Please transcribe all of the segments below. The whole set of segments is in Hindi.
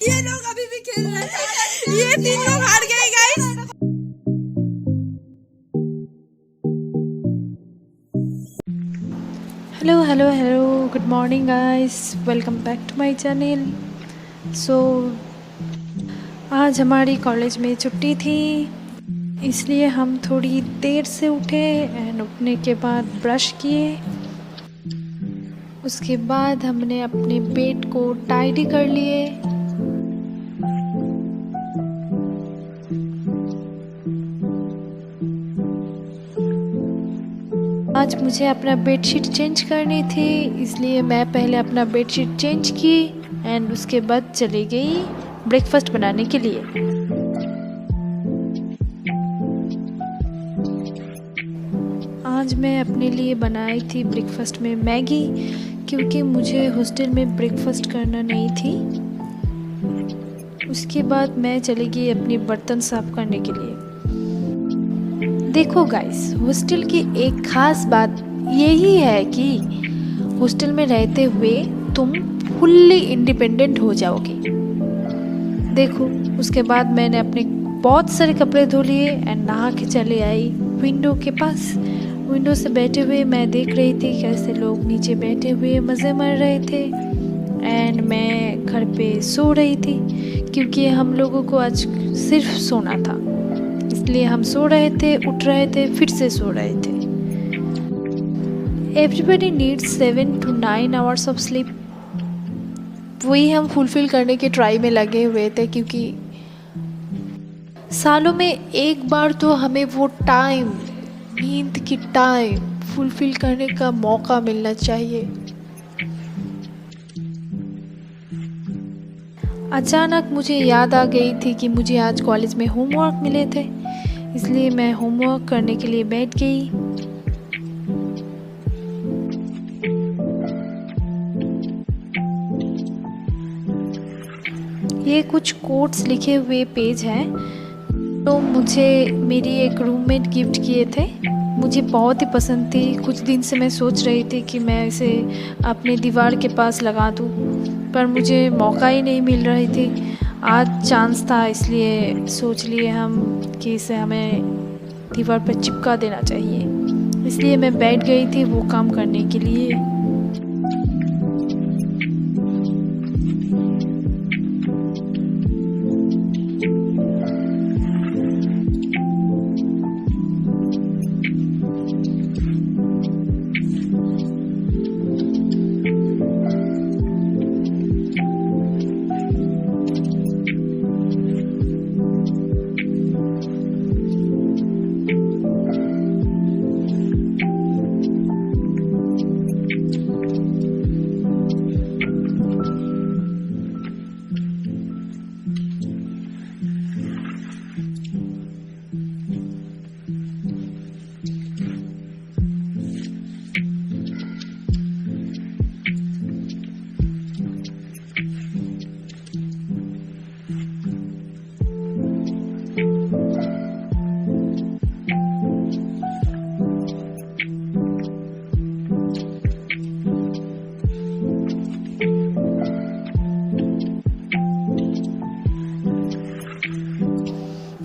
ये लोग अभी भी खेल रहे हैं। ये 3 लोग हार गए guys. Hello hello hello, good morning guys, welcome back to my channel. So आज हमारी कॉलेज में छुट्टी थी, इसलिए हम थोड़ी देर से उठे एंड उठने के बाद ब्रश किए। उसके बाद हमने अपने बेड को टाइडी कर लिए। आज मुझे अपना बेडशीट चेंज करनी थी, इसलिए मैं पहले अपना बेडशीट चेंज की एंड उसके बाद चली गई ब्रेकफास्ट बनाने के लिए। आज मैं अपने लिए बनाई थी ब्रेकफास्ट में मैगी, क्योंकि मुझे हॉस्टल में ब्रेकफास्ट करना नहीं थी। उसके बाद मैं चली गई अपनी बर्तन साफ करने के लिए। देखो गाइस, हॉस्टल की एक ख़ास बात यही है कि हॉस्टल में रहते हुए तुम फुल्ली इंडिपेंडेंट हो जाओगे। देखो, उसके बाद मैंने अपने बहुत सारे कपड़े धो लिए एंड नहा के चले आई विंडो के पास। विंडो से बैठे हुए मैं देख रही थी कैसे लोग नीचे बैठे हुए मज़े मार रहे थे एंड मैं घर पे सो रही थी, क्योंकि हम लोगों को आज सिर्फ सोना था, इसलिए हम सो रहे थे, उठ रहे थे, फिर से सो रहे थे। Everybody needs 7 to 9 hours of sleep. वही हम फुलफिल करने के ट्राई में लगे हुए थे, क्योंकि सालों में एक बार तो हमें वो टाइम, नींद की टाइम फुलफिल करने का मौका मिलना चाहिए। अचानक मुझे याद आ गई थी कि मुझे आज कॉलेज में होमवर्क मिले थे, इसलिए मैं होमवर्क करने के लिए बैठ गई। ये कुछ कोट्स लिखे हुए पेज हैं, तो मुझे मेरी एक रूममेट गिफ्ट किए थे। मुझे बहुत ही पसंद थी। कुछ दिन से मैं सोच रही थी कि मैं इसे अपने दीवार के पास लगा दूँ, पर मुझे मौका ही नहीं मिल रही थी। आज चांस था, इसलिए सोच लिए हम कि इसे हमें दीवार पर चिपका देना चाहिए। इसलिए मैं बैठ गई थी वो काम करने के लिए।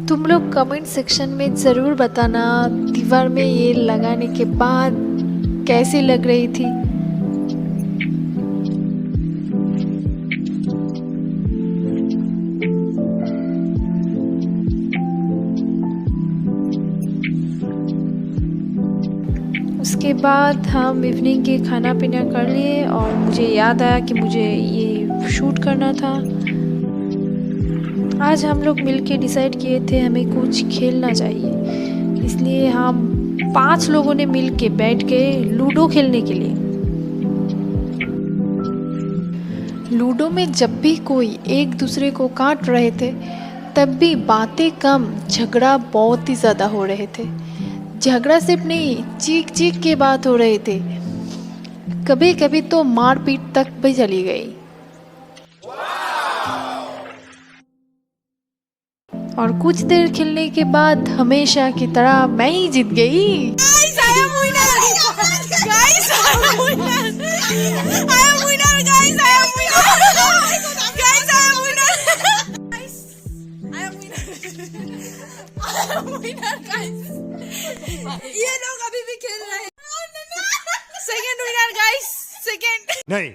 तुम लोग कमेंट सेक्शन में ज़रूर बताना दीवार में ये लगाने के बाद कैसी लग रही थी। उसके बाद हम इवनिंग के खाना पीना कर लिए और मुझे याद आया कि मुझे ये शूट करना था। आज हम लोग मिलके डिसाइड किए थे हमें कुछ खेलना चाहिए, इसलिए हम 5 लोगों ने मिलके बैठ गए लूडो खेलने के लिए। लूडो में जब भी कोई एक दूसरे को काट रहे थे, तब भी बातें कम, झगड़ा बहुत ही ज़्यादा हो रहे थे। झगड़ा सिर्फ नहीं, चीख चीख के बात हो रहे थे। कभी कभी तो मारपीट तक भी चली गई। और कुछ देर खेलने के बाद हमेशा की तरह मैं ही जीत गई। Guys, I am winner. Guys, I am winner. I am winner, guys. I am winner. Guys, I am winner. Winner guys, ये लोग अभी भी खेल रहे हैं। सेकंड विनर गाइस, सेकंड नहीं।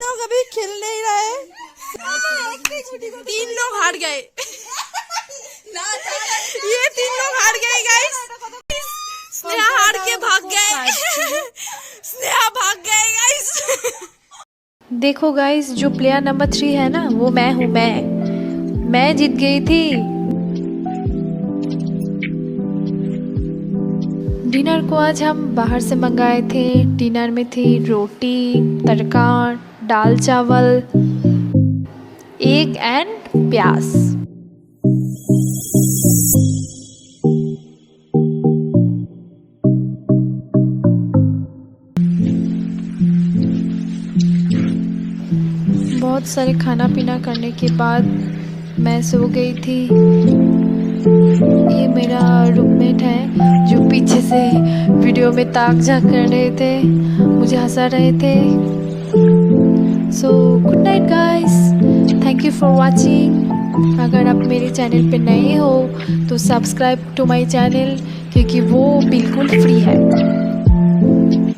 लोग अभी खेल नहीं रहे, 3 लोग हार गए। ये 3 लोग हार गए गाइस। स्नेहा हार के भाग गए। स्नेहा भाग गए गाइस। देखो गाइस, जो प्लेयर नंबर 3 है ना, वो मैं हूँ। मैं जीत गई थी। डिनर को आज हम बाहर से मंगाए थे। डिनर में थी रोटी, तड़का, दाल चावल, एग एंड प्याज। बहुत सारे खाना पीना करने के बाद मैं सो गई थी। ये मेरा रूममेट है जो पीछे से वीडियो में ताक झाँक कर रहे थे, मुझे हंसा रहे थे। So good night guys, thank you for watching. अगर आप मेरे चैनल पे नए हो तो सब्सक्राइब टू माय चैनल, क्योंकि वो बिल्कुल फ्री है।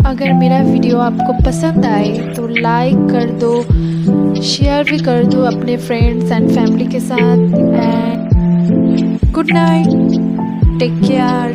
अगर मेरा वीडियो आपको पसंद आए तो लाइक कर दो, शेयर भी कर दो अपने फ्रेंड्स एंड फैमिली के साथ। And good night, take care.